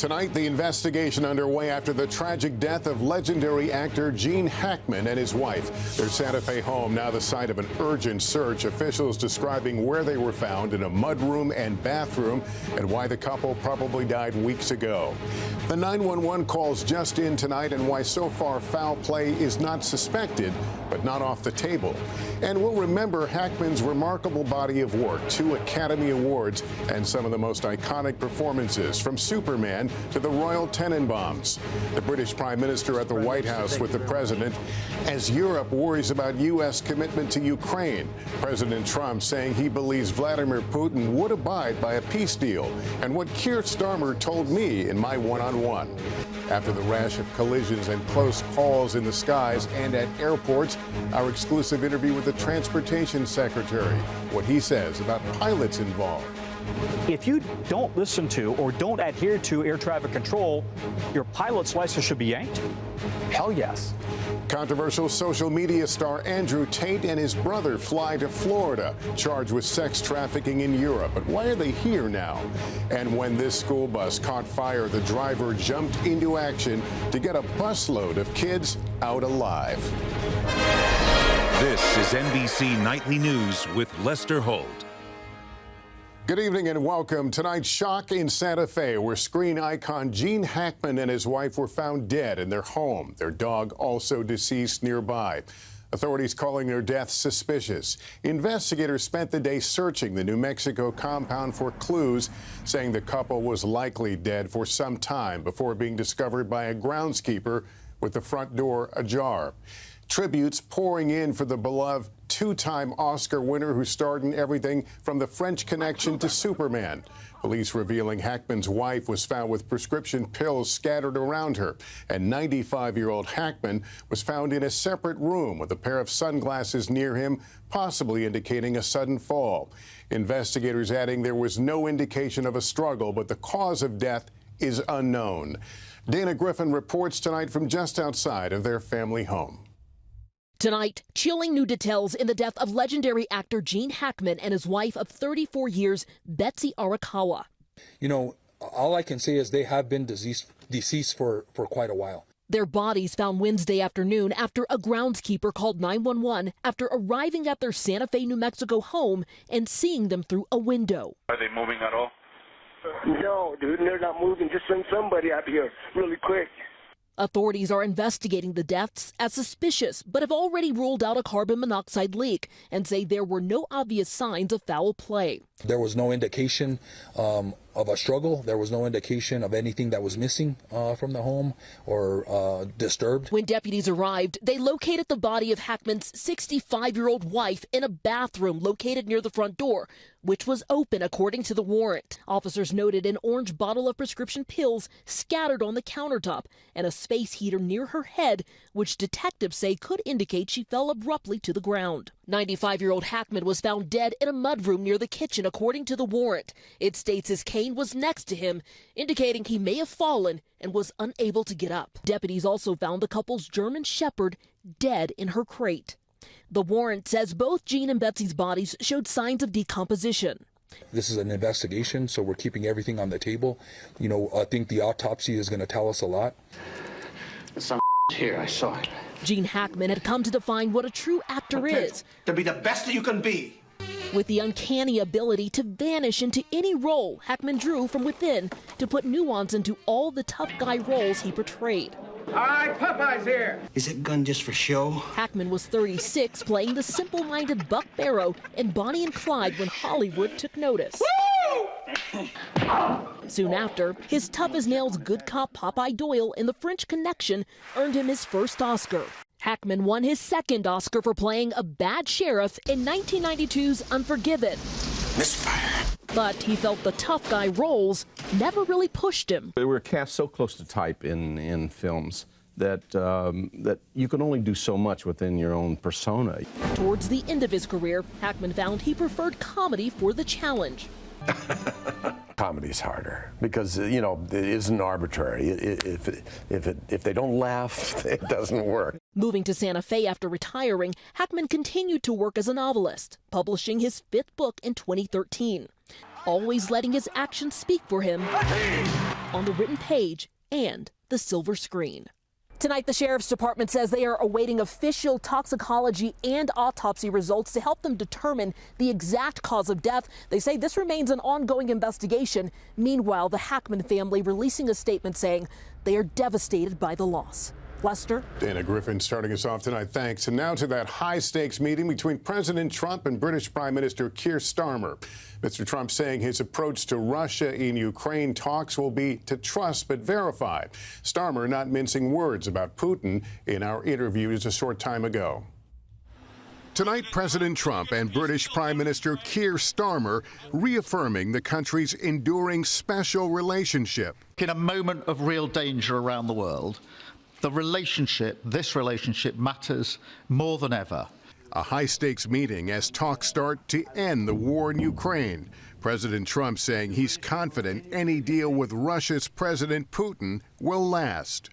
Tonight, the investigation underway after the tragic death of legendary actor Gene Hackman and his wife. Their Santa Fe home now the site of an urgent search. Officials describing where they were found in a mudroom and bathroom and why the couple probably died weeks ago. The 911 calls just in tonight and why so far foul play is not suspected, but not off the table. And we'll remember Hackman's remarkable body of work, 2 Academy Awards, and some of the most iconic performances, from Superman to the Royal Tenenbaums. The British Prime Minister at the White House with the president as Europe worries about U.S. commitment to Ukraine. President Trump saying he believes Vladimir Putin would abide by a peace deal, and what Keir Starmer told me in my one-on-one. After the rash of collisions and close calls in the skies and at airports, our exclusive interview with the Transportation Secretary, what he says about pilots involved. If you don't listen to or don't adhere to air traffic control, your pilot's license should be yanked? Hell yes. Controversial social media star Andrew Tate and his brother fly to Florida, charged with sex trafficking in Europe. But why are they here now? And when this school bus caught fire, the driver jumped into action to get a busload of kids out alive. This is NBC Nightly News with Lester Holt. Good evening and welcome. Tonight's shock in Santa Fe, where screen icon Gene Hackman and his wife were found dead in their home. Their dog also deceased nearby. Authorities calling their deaths suspicious. Investigators spent the day searching the New Mexico compound for clues, saying the couple was likely dead for some time before being discovered by a groundskeeper with the front door ajar. Tributes pouring in for the beloved 2-time Oscar winner who starred in everything from The French Connection to Superman. Police revealing Hackman's wife was found with prescription pills scattered around her, and 95-year-old Hackman was found in a separate room with a pair of sunglasses near him, possibly indicating a sudden fall. Investigators adding there was no indication of a struggle, but the cause of death is unknown. Dana Griffin reports tonight from just outside of their family home. Tonight, chilling new details in the death of legendary actor Gene Hackman and his wife of 34 years, Betsy Arakawa. You know, all I can say is they have been deceased for quite a while. Their bodies found Wednesday afternoon after a groundskeeper called 911 after arriving at their Santa Fe, New Mexico home and seeing them through a window. Are they moving at all? No, dude, they're not moving. Just send somebody out here really quick. Authorities are investigating the deaths as suspicious, but have already ruled out a carbon monoxide leak and say there were no obvious signs of foul play. There was no indication of a struggle. There was no indication of anything that was missing from the home or disturbed. When deputies arrived, they located the body of Hackman's 65-year-old wife in a bathroom located near the front door, which was open according to the warrant. Officers noted an orange bottle of prescription pills scattered on the countertop and a space heater near her head, which detectives say could indicate she fell abruptly to the ground. 95-year-old Hackman was found dead in a mudroom near the kitchen, according to the warrant. It states his cane was next to him, indicating he may have fallen and was unable to get up. Deputies also found the couple's German Shepherd dead in her crate. The warrant says both Gene and Betsy's bodies showed signs of decomposition. This is an investigation, so we're keeping everything on the table. You know, I think the autopsy is going to tell us a lot. There's some here, I saw it. Gene Hackman had come to define what a true actor is. To be the best that you can be. With the uncanny ability to vanish into any role, Hackman drew from within to put nuance into all the tough guy roles he portrayed. All right, Popeye's here. Is it gun just for show? Hackman was 36, playing the simple-minded Buck Barrow in Bonnie and Clyde when Hollywood took notice. Woo! Soon after, his tough-as-nails good cop Popeye Doyle in The French Connection earned him his first Oscar. Hackman won his second Oscar for playing a bad sheriff in 1992's Unforgiven. Misfire. But he felt the tough guy roles never really pushed him. We were cast so close to type in films that you can only do so much within your own persona. Towards the end of his career, Hackman found he preferred comedy for the challenge. Comedy's harder because, you know, it isn't arbitrary. If they don't laugh, it doesn't work. Moving to Santa Fe after retiring, Hackman continued to work as a novelist, publishing his 5th book in 2013. Always letting his actions speak for him, on the written page and the silver screen. Tonight, the Sheriff's Department says they are awaiting official toxicology and autopsy results to help them determine the exact cause of death. They say this remains an ongoing investigation. Meanwhile, the Hackman family releasing a statement saying they are devastated by the loss. Lester? Dana Griffin starting us off tonight. Thanks. And now to that high-stakes meeting between President Trump and British Prime Minister Keir Starmer. Mr. Trump saying his approach to Russia in Ukraine talks will be to trust but verify. Starmer not mincing words about Putin in our interview just a short time ago. Tonight, President Trump and British Prime Minister Keir Starmer reaffirming the country's enduring special relationship. In a moment of real danger around the world, this relationship matters more than ever. A high-stakes meeting as talks start to end the war in Ukraine. President Trump saying he's confident any deal with Russia's President Putin will last.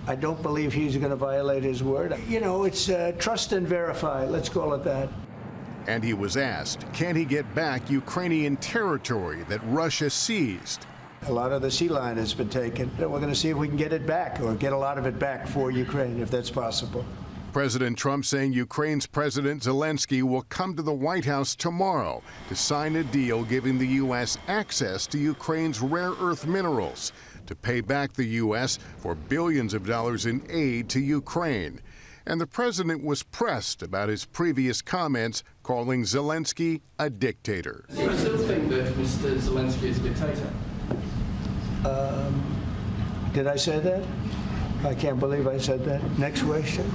I don't believe he's going to violate his word. You know, it's trust and verify. Let's call it that. And he was asked, can he get back Ukrainian territory that Russia seized? A lot of the sea line has been taken. We're going to see if we can get it back or get a lot of it back for Ukraine, if that's possible. President Trump saying Ukraine's President Zelensky will come to the White House tomorrow to sign a deal giving the U.S. access to Ukraine's rare earth minerals to pay back the U.S. for billions of dollars in aid to Ukraine. And the president was pressed about his previous comments calling Zelensky a dictator. Do you still think that Mr. Zelensky is a dictator? Did I say that? I can't believe I said that. Next question.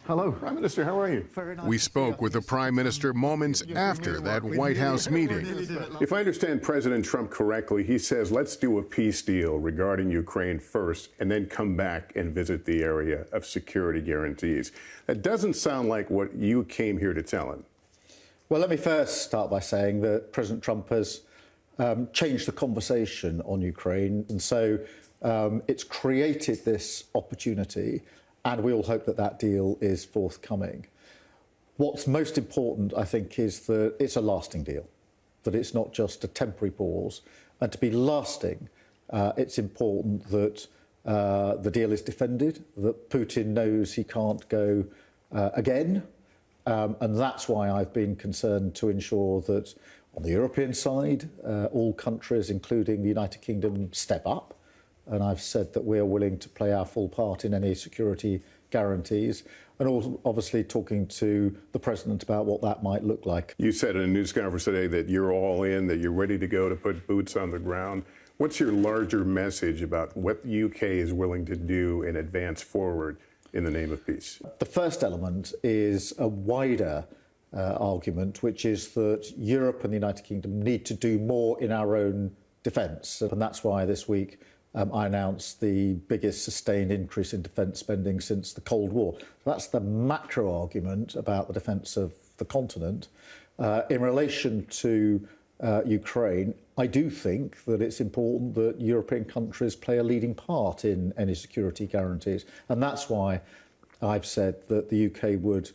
Hello. Prime Minister, how are you? Very nice. We spoke with the Prime Minister moments after that White House meeting. If I understand President Trump correctly, he says, let's do a peace deal regarding Ukraine first and then come back and visit the area of security guarantees. That doesn't sound like what you came here to tell him. Well, let me first start by saying that President Trump has changed the conversation on Ukraine, and so it's created this opportunity, and we all hope that that deal is forthcoming. What's most important, I think, is that it's a lasting deal, that it's not just a temporary pause, and to be lasting, it's important that the deal is defended, that Putin knows he can't go again, and that's why I've been concerned to ensure that on the European side, all countries, including the United Kingdom, step up. And I've said that we are willing to play our full part in any security guarantees. And also, obviously, talking to the President about what that might look like. You said in a news conference today that you're all in, that you're ready to go to put boots on the ground. What's your larger message about what the UK is willing to do and advance forward in the name of peace? The first element is a wider argument, which is that Europe and the United Kingdom need to do more in our own defence. And that's why this week I announced the biggest sustained increase in defence spending since the Cold War. That's the macro argument about the defence of the continent. In relation to Ukraine, I do think that it's important that European countries play a leading part in any security guarantees. And that's why I've said that the UK would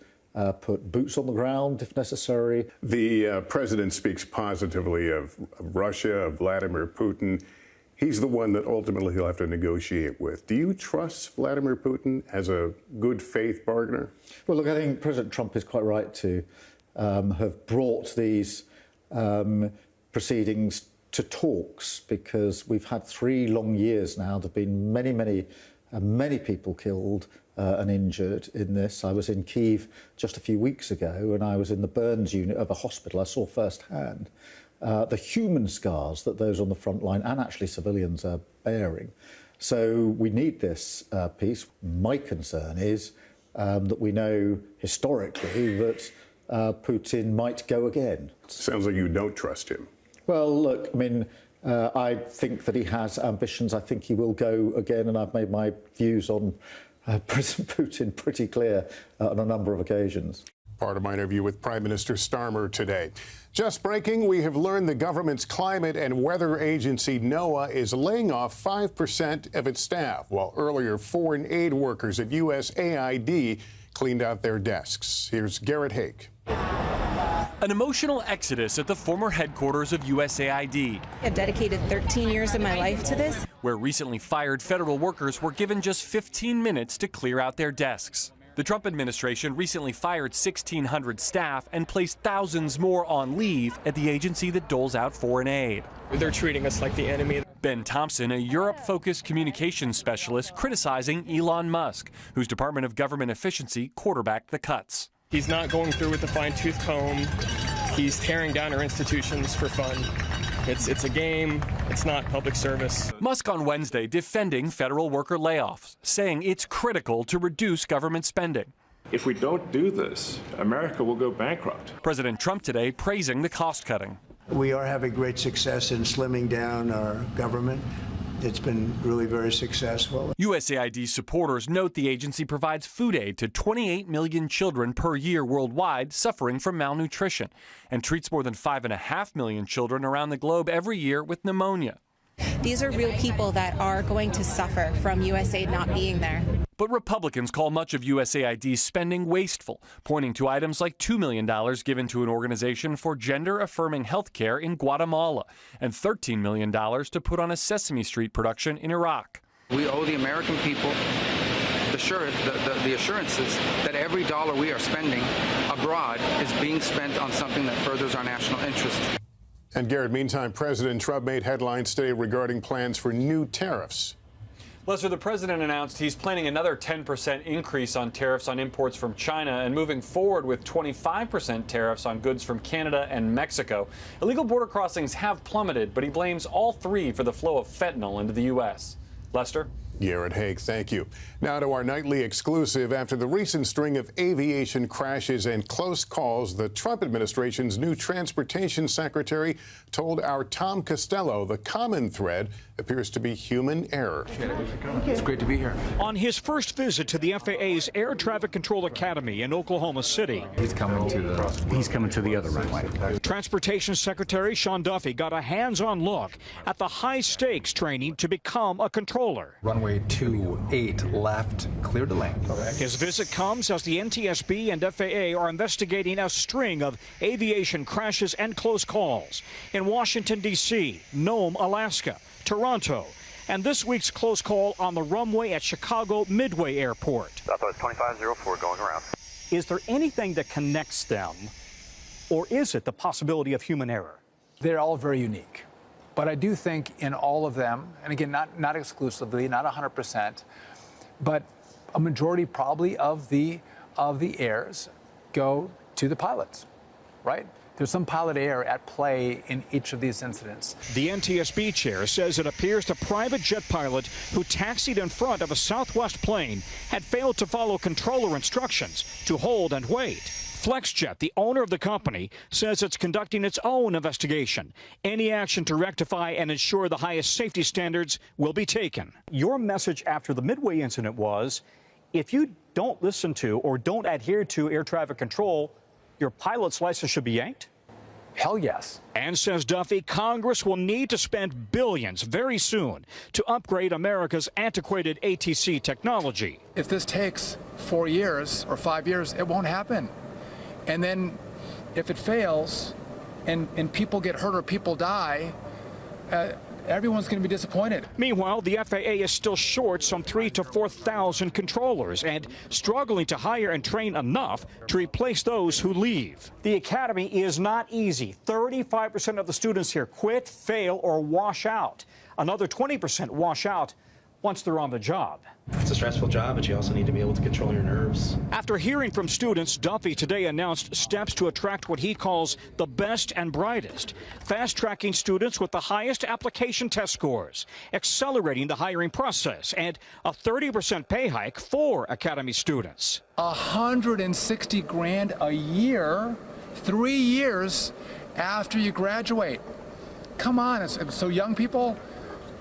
put boots on the ground if necessary. The president speaks positively of Russia, of Vladimir Putin. He's the one that ultimately he'll have to negotiate with. Do you trust Vladimir Putin as a good faith bargainer? Well, look, I think President Trump is quite right to have brought these proceedings to talks, because we've had 3 long years now. There have been many people killed and injured in this. I was in Kyiv just a few weeks ago, and I was in the burns unit of a hospital. I saw firsthand the human scars that those on the front line and actually civilians are bearing. So we need this peace. My concern is that we know historically that Putin might go again. Sounds like you don't trust him. Well, look, I mean, I think that he has ambitions. I think he will go again, and I've made my views on President Putin pretty clear on a number of occasions. Part of my interview with Prime Minister Starmer today. Just breaking, we have learned the government's climate and weather agency NOAA is laying off 5% of its staff, while earlier foreign aid workers at USAID cleaned out their desks. Here's Garrett Hake. An emotional exodus at the former headquarters of USAID. I've dedicated 13 years of my life to this. Where recently fired federal workers were given just 15 minutes to clear out their desks. The Trump administration recently fired 1,600 staff and placed thousands more on leave at the agency that doles out foreign aid. They're treating us like the enemy. Ben Thompson, a Europe-focused communications specialist, criticizing Elon Musk, whose Department of Government Efficiency quarterbacked the cuts. He's not going through with the fine-tooth comb. He's tearing down our institutions for fun. It's a game. It's not public service. Musk on Wednesday defending federal worker layoffs, saying it's critical to reduce government spending. If we don't do this, America will go bankrupt. President Trump today praising the cost cutting. We are having great success in slimming down our government. It's been really very successful. USAID supporters note the agency provides food aid to 28 million children per year worldwide suffering from malnutrition and treats more than 5.5 million children around the globe every year with pneumonia. These are real people that are going to suffer from USAID not being there. But Republicans call much of USAID's spending wasteful, pointing to items like $2 million given to an organization for gender-affirming health care in Guatemala and $13 million to put on a Sesame Street production in Iraq. We owe the American people the assurances that every dollar we are spending abroad is being spent on something that furthers our national interest. And Garrett, meantime, President Trump made headlines today regarding plans for new tariffs. Lester, the president announced he's planning another 10% increase on tariffs on imports from China and moving forward with 25% tariffs on goods from Canada and Mexico. Illegal border crossings have plummeted, but he blames all three for the flow of fentanyl into the U.S. Lester? Garrett Haig, thank you. Now to our nightly exclusive. After the recent string of aviation crashes and close calls, the Trump administration's new transportation secretary told our Tom Costello the common thread appears to be human error. It's great to be here. On his first visit to the FAA's Air Traffic Control Academy in Oklahoma City. He's coming to the other runway. Transportation Secretary Sean Duffy got a hands-on look at the high-stakes training to become a controller. Runway 28 left, clear to land. His visit comes as the NTSB and FAA are investigating a string of aviation crashes and close calls in Washington, D.C., Nome, Alaska, Toronto, and this week's close call on the runway at Chicago Midway Airport. Southwest 2504 going around. Is there anything that connects them, or is it the possibility of human error? They're all very unique. But I do think in all of them, and again, not exclusively, not 100%, but a majority probably of the errors go to the pilots, right? There's some pilot error at play in each of these incidents. The NTSB chair says it appears the private jet pilot who taxied in front of a Southwest plane had failed to follow controller instructions to hold and wait. FlexJet, the owner of the company, says it's conducting its own investigation. Any action to rectify and ensure the highest safety standards will be taken. Your message after the Midway incident was, if you don't listen to or don't adhere to air traffic control, your pilot's license should be yanked? Hell yes. And says Duffy, Congress will need to spend billions very soon to upgrade America's antiquated ATC technology. If this takes 4 years or 5 years, it won't happen. And then if it fails and people get hurt or people die, everyone's going to be disappointed. Meanwhile, the FAA is still short some 3,000 to 4,000 controllers and struggling to hire and train enough to replace those who leave. The academy is not easy. 35% of the students here quit, fail, or wash out. Another 20% wash out once they're on the job. It's a stressful job, but you also need to be able to control your nerves. After hearing from students, Duffy today announced steps to attract what he calls the best and brightest, fast-tracking students with the highest application test scores, accelerating the hiring process, and a 30% pay hike for Academy students. $160,000 a year, 3 years after you graduate. Come on, so young people,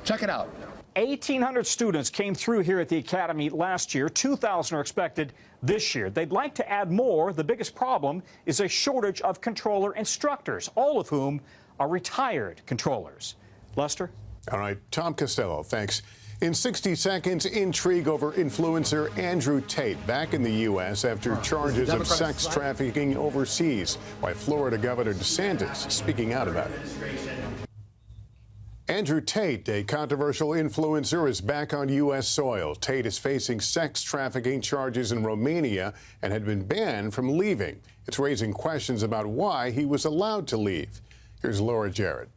check it out. 1,800 students came through here at the Academy last year. 2,000 are expected this year. They'd like to add more. The biggest problem is a shortage of controller instructors, all of whom are retired controllers. Lester? All right, Tom Costello, thanks. In 60 seconds, intrigue over influencer Andrew Tate back in the U.S. after charges of sex trafficking overseas. Why Florida Governor DeSantis speaking out about it. Andrew Tate, a controversial influencer, is back on U.S. soil. Tate is facing sex trafficking charges in Romania and had been banned from leaving. It's raising questions about why he was allowed to leave. Here's Laura Jarrett.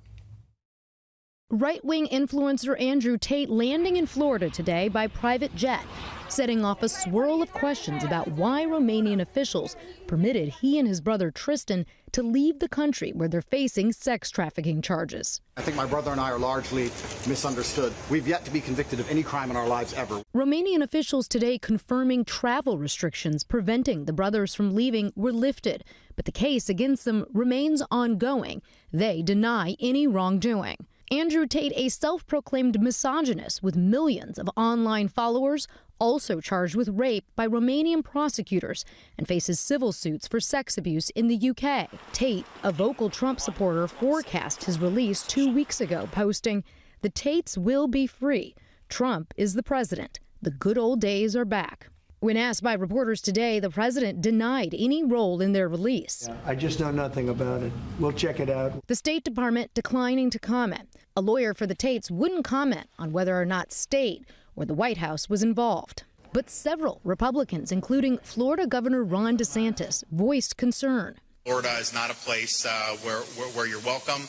Right-wing influencer Andrew Tate landing in Florida today by private jet, setting off a swirl of questions about why Romanian officials permitted he and his brother Tristan to leave the country where they're facing sex trafficking charges. I think my brother and I are largely misunderstood. We've yet to be convicted of any crime in our lives ever. Romanian officials today confirming travel restrictions preventing the brothers from leaving were lifted, but the case against them remains ongoing. They deny any wrongdoing. Andrew Tate, a self-proclaimed misogynist with millions of online followers, also charged with rape by Romanian prosecutors and faces civil suits for sex abuse in the UK. Tate, a vocal Trump supporter, forecast his release 2 weeks ago, posting, "The Tates will be free. Trump is the president. The good old days are back." When asked by reporters today, the president denied any role in their release. I just know nothing about it. We'll check it out. The State Department declining to comment. A lawyer for the Tates wouldn't comment on whether or not state or the White House was involved. But several Republicans, including Florida Governor Ron DeSantis, voiced concern. Florida is not a place where you're welcome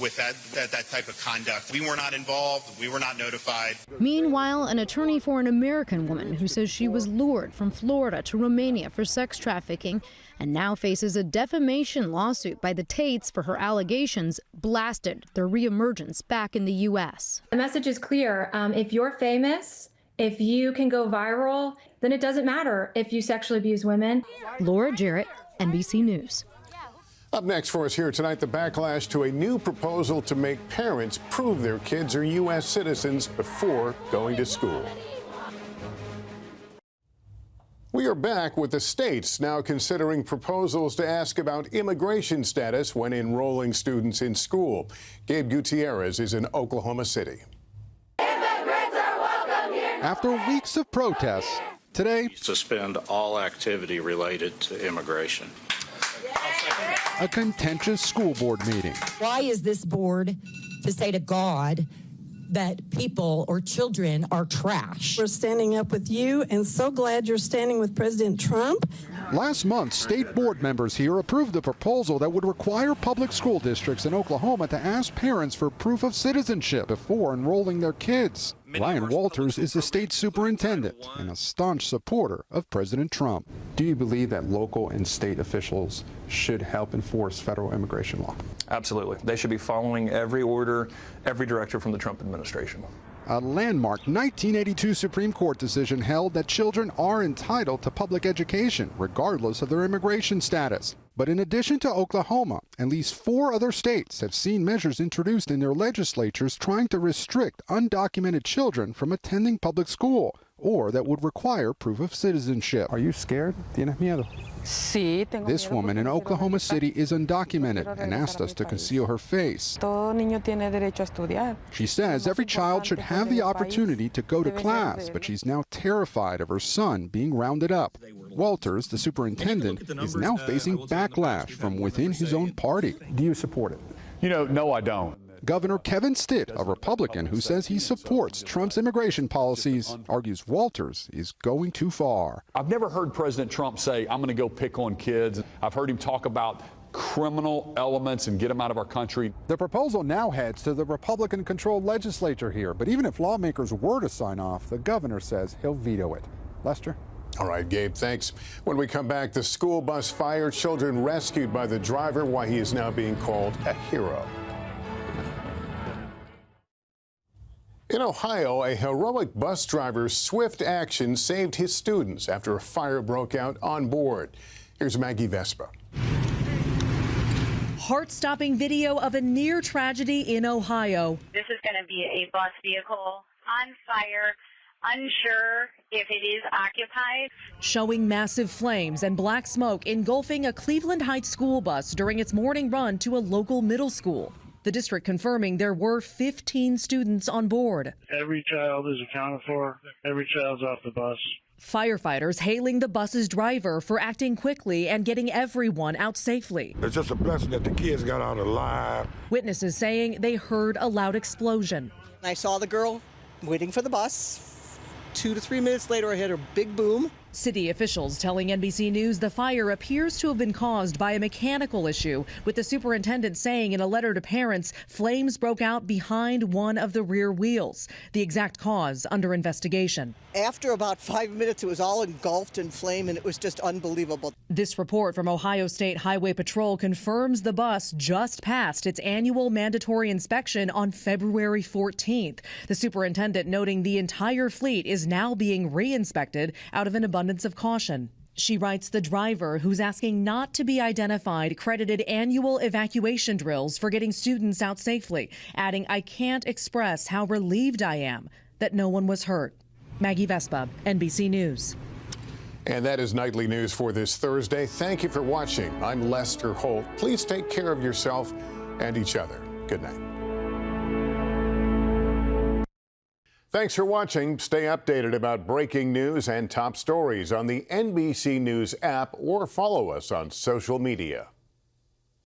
with that type of conduct. We were not involved. We were not notified. Meanwhile, an attorney for an American woman who says she was lured from Florida to Romania for sex trafficking and now faces a defamation lawsuit by the Tates for her allegations, blasted their reemergence back in the U.S. The message is clear. If you're famous, if you can go viral, then it doesn't matter if you sexually abuse women. Laura Jarrett, NBC News. Up next for us here tonight, the backlash to a new proposal to make parents prove their kids are U.S. citizens before going to school. We are back with the states now considering proposals to ask about immigration status when enrolling students in school. Gabe Gutierrez is in Oklahoma City. Immigrants are welcome here. After weeks of protests, today, suspend all activity related to immigration. A contentious school board meeting. Why is this board to say to God that people or children are trash? We're standing up with you and so glad you're standing with President Trump. Last month, state board members here approved a proposal that would require public school districts in Oklahoma to ask parents for proof of citizenship before enrolling their kids. Ryan Walters is the state superintendent and a staunch supporter of President Trump. Do you believe that local and state officials should help enforce federal immigration law? Absolutely. They should be following every order, every directive from the Trump administration. A landmark 1982 Supreme Court decision held that children are entitled to public education regardless of their immigration status. But in addition to Oklahoma, at least 4 other states have seen measures introduced in their legislatures trying to restrict undocumented children from attending public school, or that would require proof of citizenship. Are you scared? ¿Tienes miedo? This woman in Oklahoma City is undocumented and asked us to conceal her face. She says every child should have the opportunity to go to class, but she's now terrified of her son being rounded up. Walters, the superintendent, is now facing backlash from within his own party. Do you support it? No, I don't. Governor Kevin Stitt, a Republican who says he supports Trump's immigration policies, argues Walters is going too far. I've never heard President Trump say, I'm going to go pick on kids. I've heard him talk about criminal elements and get them out of our country. The proposal now heads to the Republican-controlled legislature here, but even if lawmakers were to sign off, the governor says he'll veto it. Lester? All right, Gabe, thanks. When we come back, the school bus fire, children rescued by the driver, why he is now being called a hero. In Ohio, a heroic bus driver's swift action saved his students after a fire broke out on board. Here's Maggie Vespa. Heart-stopping video of a near tragedy in Ohio. This is going to be a bus vehicle on fire, unsure if it is occupied. Showing massive flames and black smoke engulfing a Cleveland Heights school bus during its morning run to a local middle school. The district confirming there were 15 students on board. Every child is accounted for. Every child's off the bus. Firefighters hailing the bus's driver for acting quickly and getting everyone out safely. It's just a blessing that the kids got out alive. Witnesses saying they heard a loud explosion. I saw the girl waiting for the bus. 2 to 3 minutes later, I heard a big boom. City officials telling NBC News the fire appears to have been caused by a mechanical issue, with the superintendent saying in a letter to parents flames broke out behind one of the rear wheels. The exact cause under investigation. After about 5 minutes, it was all engulfed in flame, and it was just unbelievable. This report from Ohio State Highway Patrol confirms the bus just passed its annual mandatory inspection on February 14th. The superintendent noting the entire fleet is now being re-inspected out of an abundance of caution. She writes the driver, who's asking not to be identified, credited annual evacuation drills for getting students out safely, adding, "I can't express how relieved I am that no one was hurt." Maggie Vespa, NBC News. And that is Nightly News for this Thursday. Thank you for watching. I'm Lester Holt. Please take care of yourself and each other. Good night. Thanks for watching. Stay updated about breaking news and top stories on the NBC News app or follow us on social media.